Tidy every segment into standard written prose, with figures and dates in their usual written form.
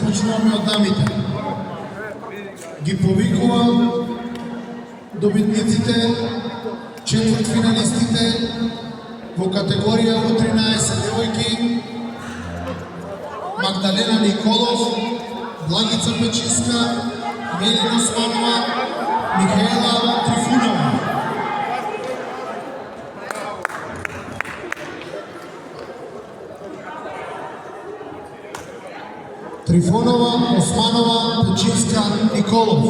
почнуваме од дамите. Ги повикувам добитниците, четвртфиналистите во категорија U13 девојки Магдалена Николов, Благица Печиска, Мелина Османова, Михаела Трифунова. Трифонова, Османова, Печиска, Николов.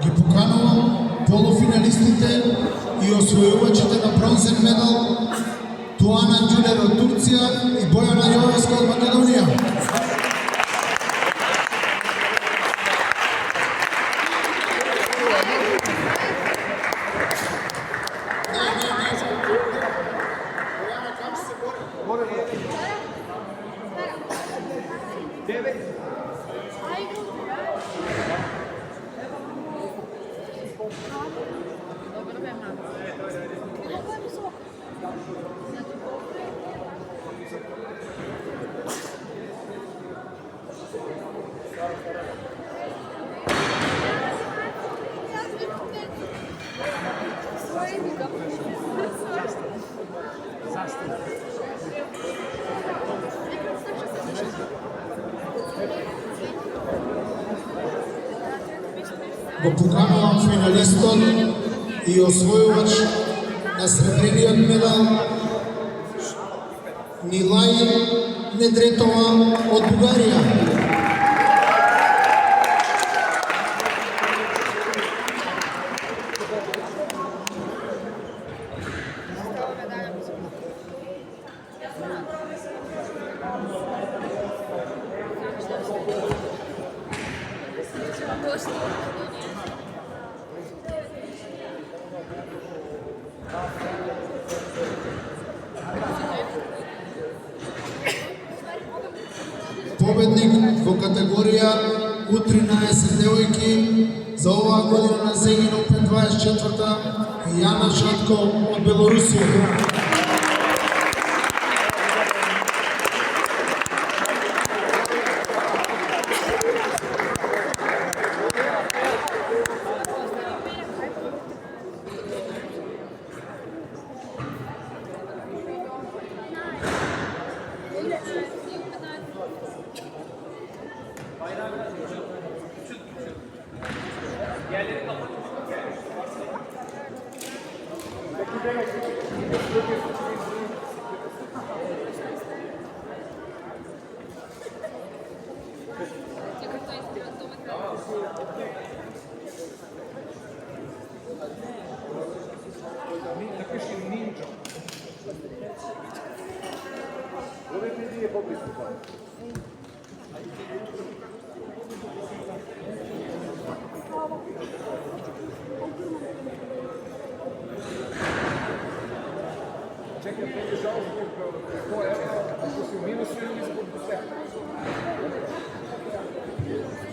Ги поканувам полуфиналистите и освојувачите на бронзен медал Туана Ѓулер од Турција и Бојана Јовеска од Македонија. Го поканувам финалистот и освојувач на сребрениот медал Нилај Недретова од Бугарија. Победник во категорија U13 девојки за оваа година на Зегин Опен 24 е Јана Шатко од Белорусија.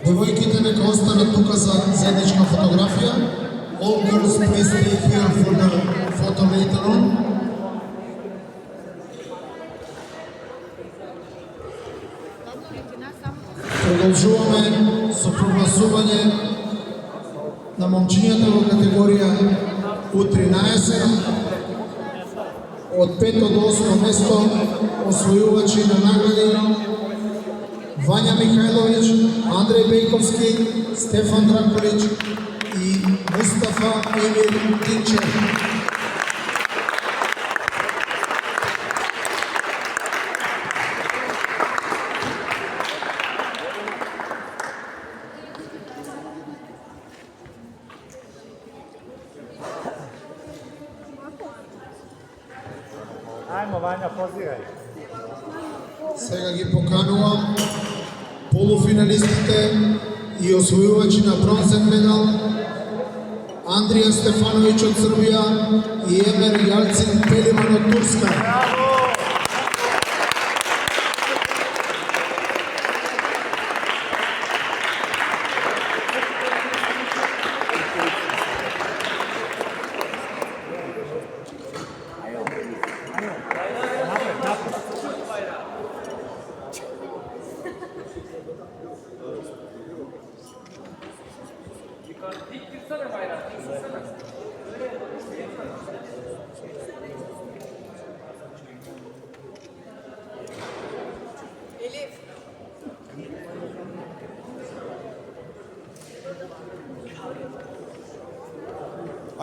Девојките нека останат тука за заедничка фотографија. All girls please stay here for the photo later on. Продолжуваме со прогласување на момчињата во категорија U13 од 5 до 8 место освојувачи на награди Вања Михајловиќ, Андреј Бејковски, Стефан Дракулиќ и Мустафа Емир Тинчев. Ајмо, Вања, позирај. Сега ги поканувам полуфиналистите и освојувачи на бронзен медал Андрија Стефановиќ од Србија и Емер Јалцин Пеливан од Турска.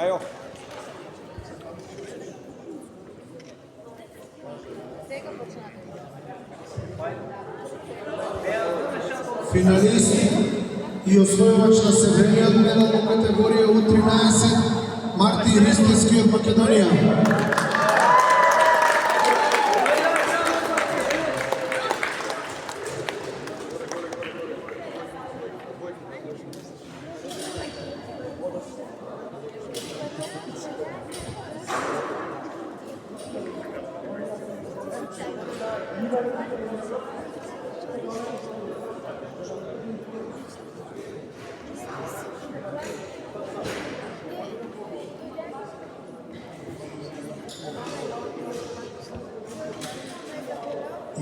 Ajo. Финалист и освојувач на сребрениот медал во категорија U13 Марти Ристевски од Македонија.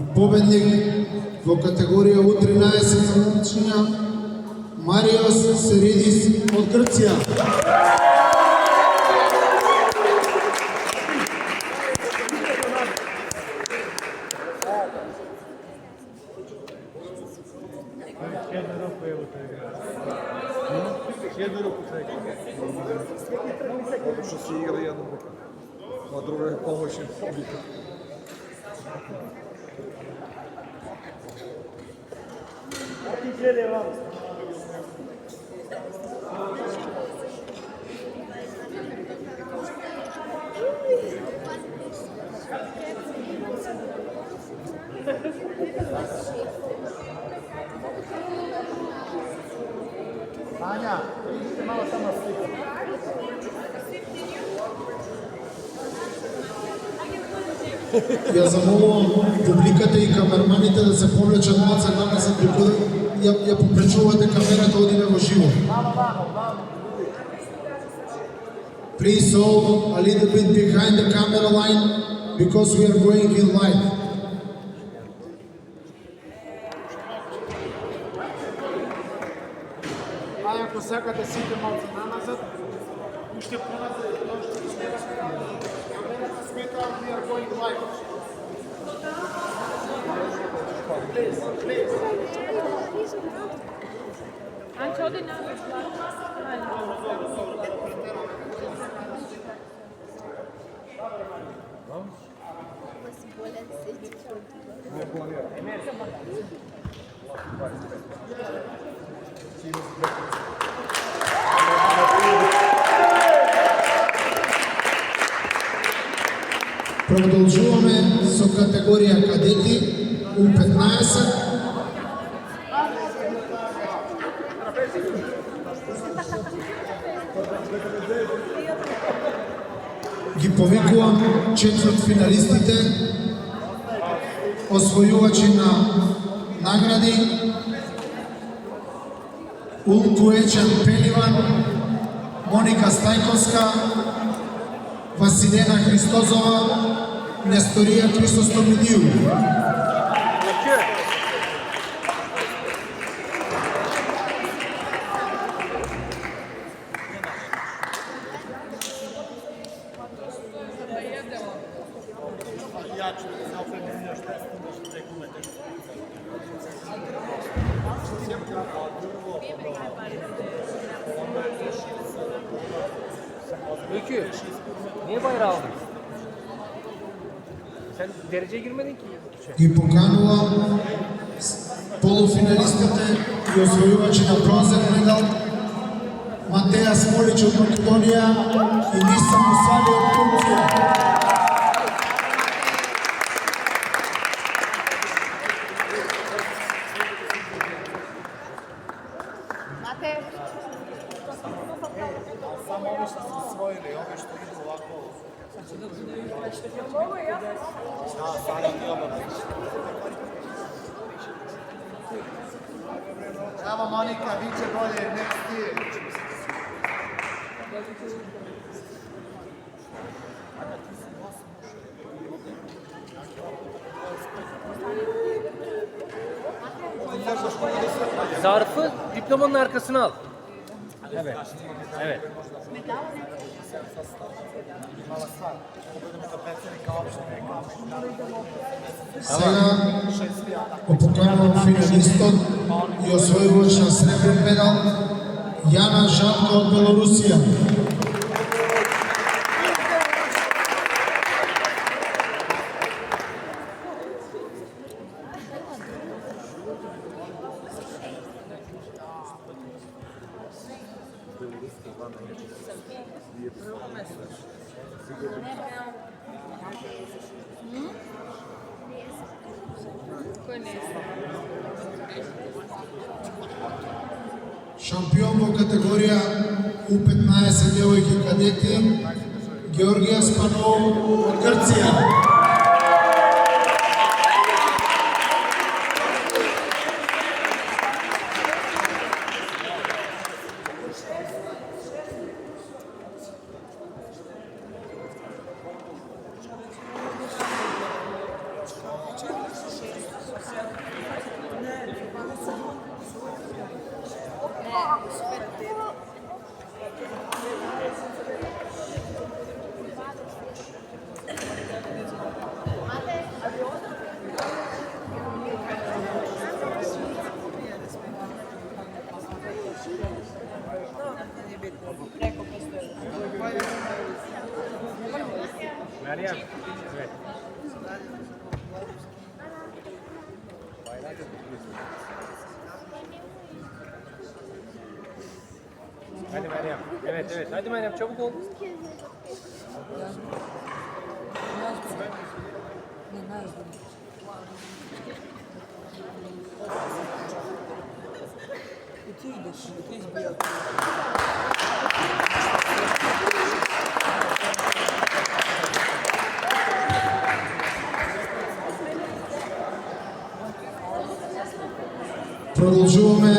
И победник во категорија U13 за момчиња Мариос Серидис од Грција. Што си игра едно бока, а друго е помошен побита. Ања, идите мало само слика. Ја замолувам публиката и камерманите да се повлечат малце намазад докога ја попречувате камерата, одиме во живо. Please all a little bit behind the camera line because we are going in live. Ајде, ако сакате сите малце наназад, уште поназад, камерата смета, we are going live. Please, please. Anche oди nazad. Продолжуваме со категорија кадети U15. Ги повикувам четвртфиналистите, освојувачи на награди Улкуечан Пеливан, Моника Стајковска, Василена Христозова, Несторија Христостомидију. Öykü, niye bayrağı aldın? Sen dereceye girmedin ki. Ги поканувам полуфиналистите и освојувачи на бронзен медал Матеја Смолич од Македонија и Ниса Мусали од Турција. Mate. Samo ovi što smo osvojili, ovi što idu ovako. Da, sada ti obavezno. Bravo Monika, bit će bolje, next year. Zarfı diplomanın arkasına al. Evet. Evet. Сега опоканувам финалистот и освојувач на сребрен медал Јана Жабко од Белорусија. Шампион во категорија U15 девојки кадети Георгија Спанов од Грција. Meryem. Evet. Hadi Meryem. Evet evet. Hadi Meryem çabuk ol. Продолжуваме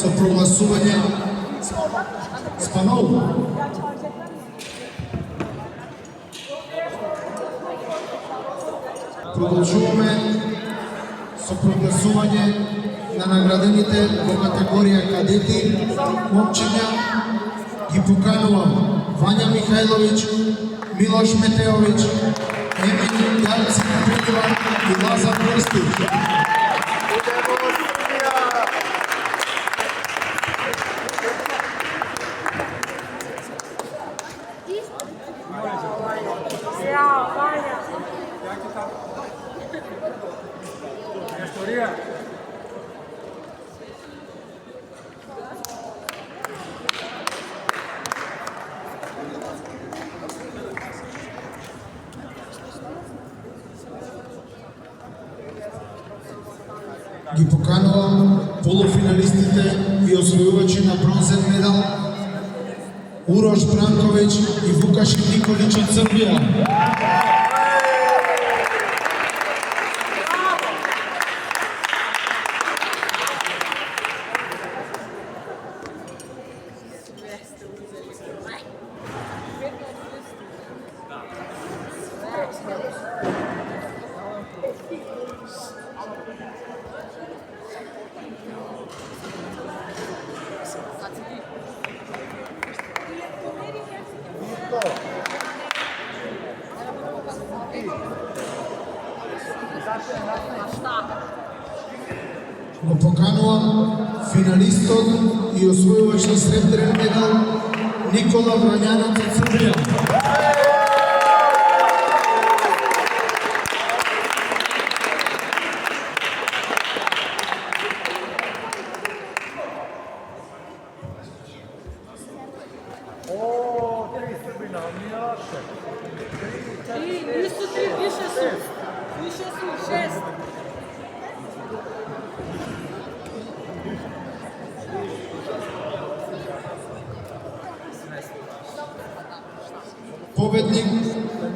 со прогласување Спанов. Продолжуваме со прогласување на наградените во категорија кадети момчиња. Ги поканувам Вања Михајловиќ, Милош Метеовиќ, Емин Јарцин Петиван и Лазар Крстич. Ги поканувам полуфиналистите и освојувачи на бронзен медал Урош Бранковиќ и Вукашин Николиќ од Србија. Го поканувам финалистот и освојувач на сребрен медал Никола Врањанов од Србија. Nisu tri, više su. Više su, 6. победник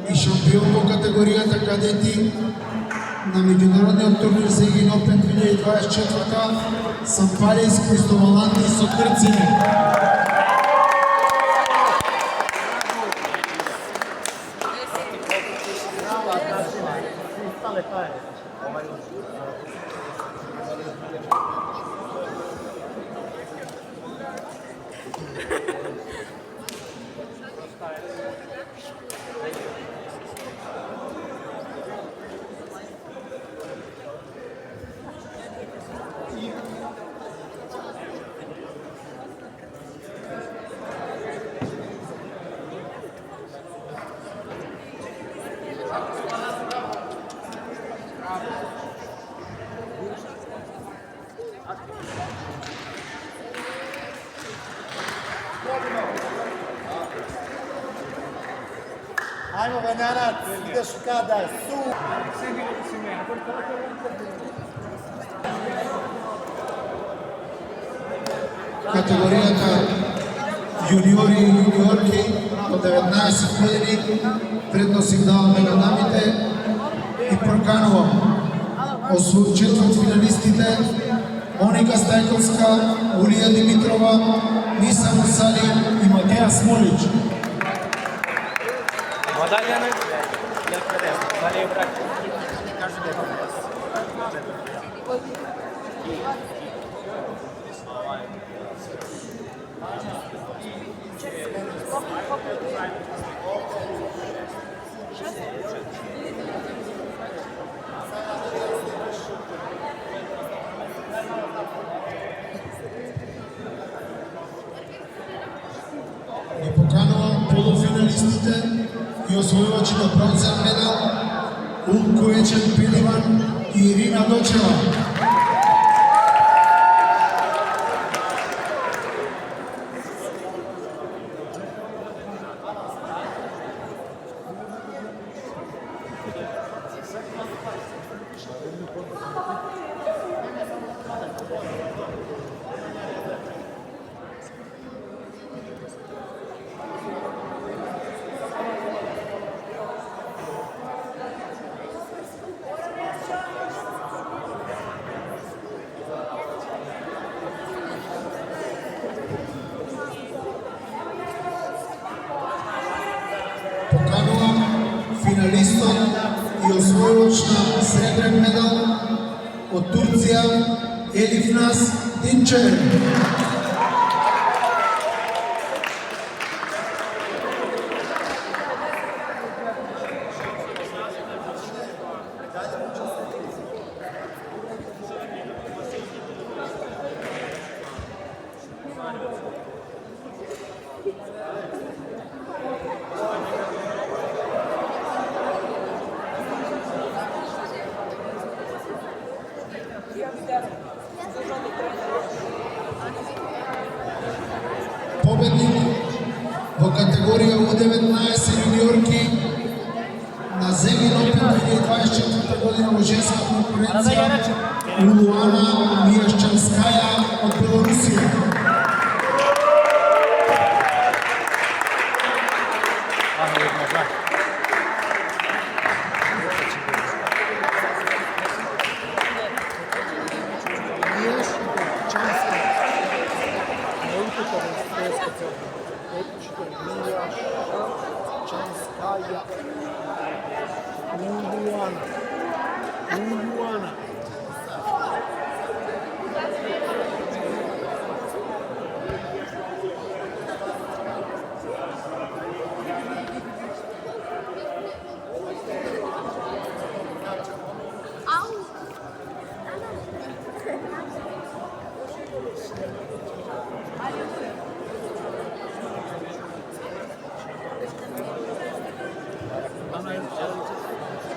и шампион во категоријата кадети на меѓународниот турнир за Егин Опен 2024 Сампалис Кристоваландис од Грција. Ajmo Banjanac, ideš kada, su! Категоријата јуниори и јуниорки до 19 години предност им даваме на дамите и проканувам четвртфиналистите Моника Стајковска, Улија Димитрова, Ниса Мусали и Матеја Смолич. Madalyanın yakları, madalya bırak. Ги поканувам полуфиналистите и освојувачи на бронзен медал Улко Ечен Пиливан и Ирина Дочева. Поканувам финалистот и освојувач на сребрен медал од Турција Елифнас Динчер. Победник во категорија U19 јуниорки на Егин Опен 2024 година во женска конкуренција Улуана Мијашчанскаја од Белорусија. Uluana.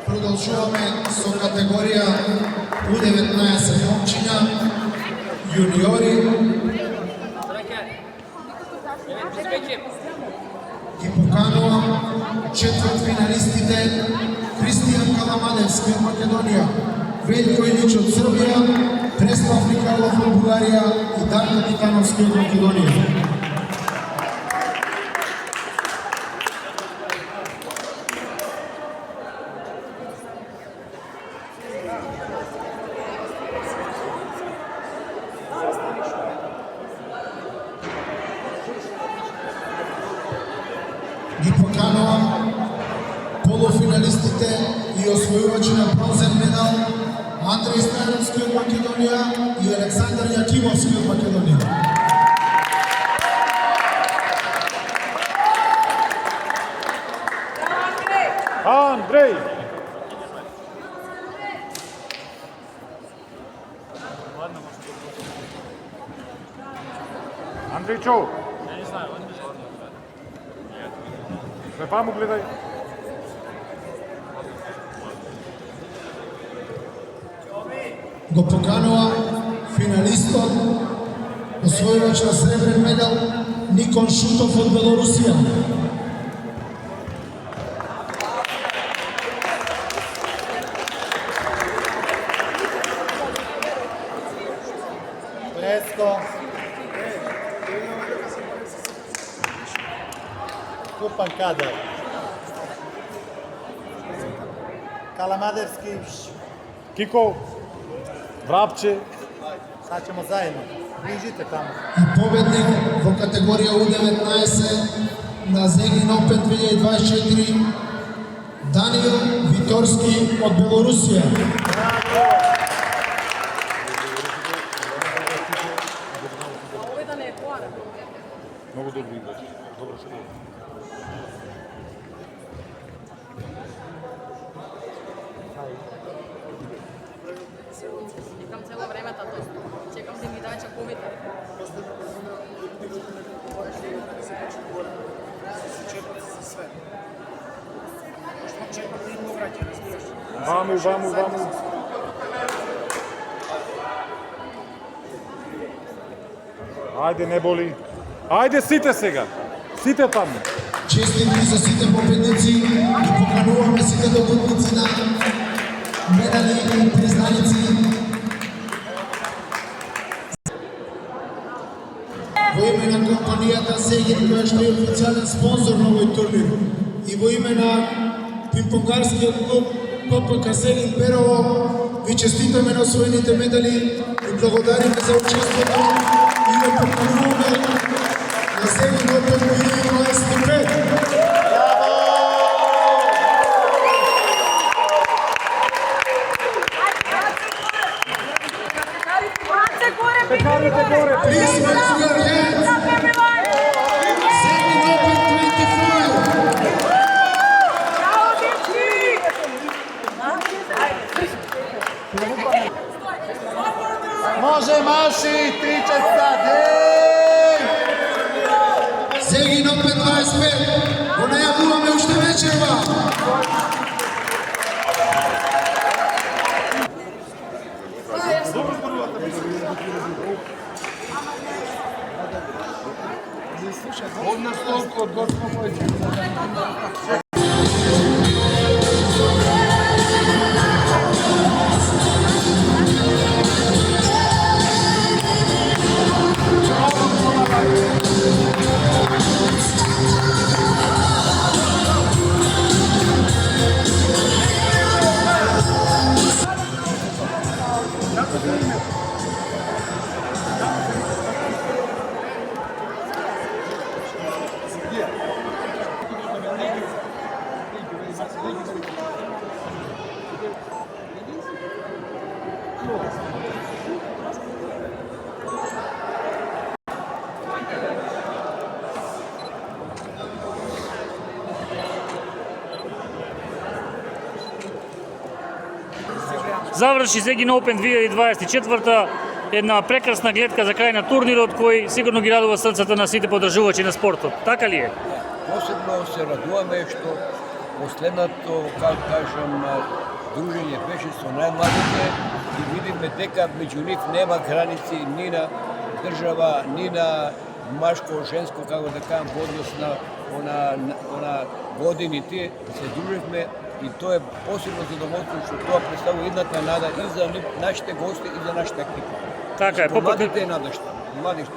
Продолжуваме со категорија U19 момчиња, јуниори. Ги поканувам четвртфиналистите Христијан Каламадевски од Македонија, Велјко Илич од Србија, Преслав Николов од Бугарија и Дарко Титановски од Македонија. Ги поканувам полуфиналистите и освојувачи на бронзен медал Андреј Стајновски од Македонија и Александар Јакимовски од Македонија. Андрей! Андрейчо! Препа му гледај. Го поканува финалистот, освојувач на сребрен медал Никон Шутов од Белорусија. Presko. Kupan kadar. Kalamaderski. Кико, Врапче, Sad ćemo zajedno. Bližite tamo. И победник во категорија U19 на Zegin Open 2024 Даниел Виторски од Белорусија. Ovo da ne hvara. Много добри играчи. Добро што е. Čekam celo vreme tato. Čekam da mi daće komita. Ваму, ваму, ваму. Ајде, не боли. Ајде, сите сега. Сите таму. Честитки за сите победници и покануваме сите добитници на медали и признаници. Во име на компанијата Zegin, која што е официјален спонзор на овој турнир, и во име на пинг-понгарскиот клуб ППК Zegin Берово, ви честитаме на освоените медали и благодариме за учеството и ја покануваме на Zegin Open 2025. Пекарите горе. Please raise your hands. Zegin Open 25. Može maši, 3 česta, dej! Zegin Open 25. Го најавуваме уште вечерва. Заврши Zegin Open 2024, една прекрасна гледка за крај на турнирот кој сигурно ги радува срцата на сите поддржувачи на спортот. Така ли е? Посебно се радуваме што последното, како кажам, дружење беше со најмладите и видиме дека меѓу нив нема граници ни на држава, ни на машко, женско, како да кажам, во однос на годините се дружевме и тоа е посебно задоволство што тоа представува едната нада и за нашите гости и за нашата екипа. Така е, Младите е надежда, младите.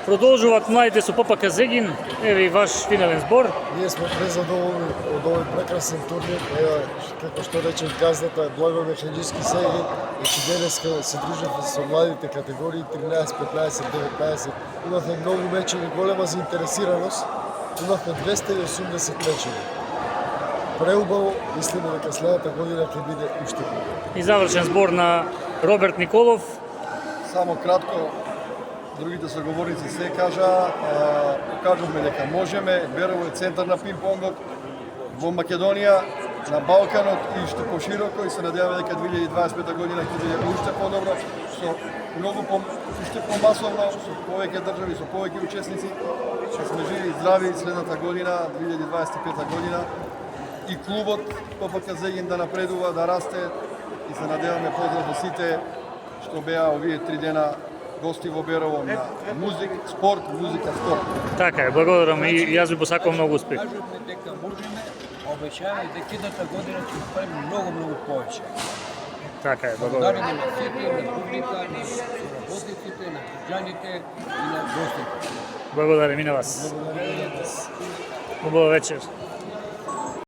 Продолжуваат младите со ППК Zegin. Еве и ваш финален збор. Ние сме презадоволни од овој прекрасен турнир. Ева, како што рече газдата, Благо Механиџски Zegin, че денеска се дружевме со младите категории 13, 15, 19. Имавме многу мечеви, голема заинтересираност имавме 280 мечеви. Преубаво, мислиме дека следната година ќе биде уште боле. И завршен збор на Роберт Николов. Само кратко, другите соговорници се кажа, покажавме дека можеме, Берово е центар на пинг-понгот во Македонија, на Балканот и што пошироко и се надеваме дека 2025 година ќе биде уште подобро, со уште помасовно, со повеќе држави, со повеќе учесници, ќе сме живи и здрави следната година, 2025 година, и клубот ПФК Зегин да напредува, да расте и се надеваме поздрав до сите што беа овие 3 дена гости во Берово на спорт, музика, спорт. Така е, благодарам и јас ви посакувам многу успех. Кажуваме дека можеме, а обещаваме дека идната година ќе направиме многу повеќе. Така е, благодарам. Благодариме на сите, на публика, на соработниците, на граѓаните и на гостите. Благодарам и на вас. Убава вечер.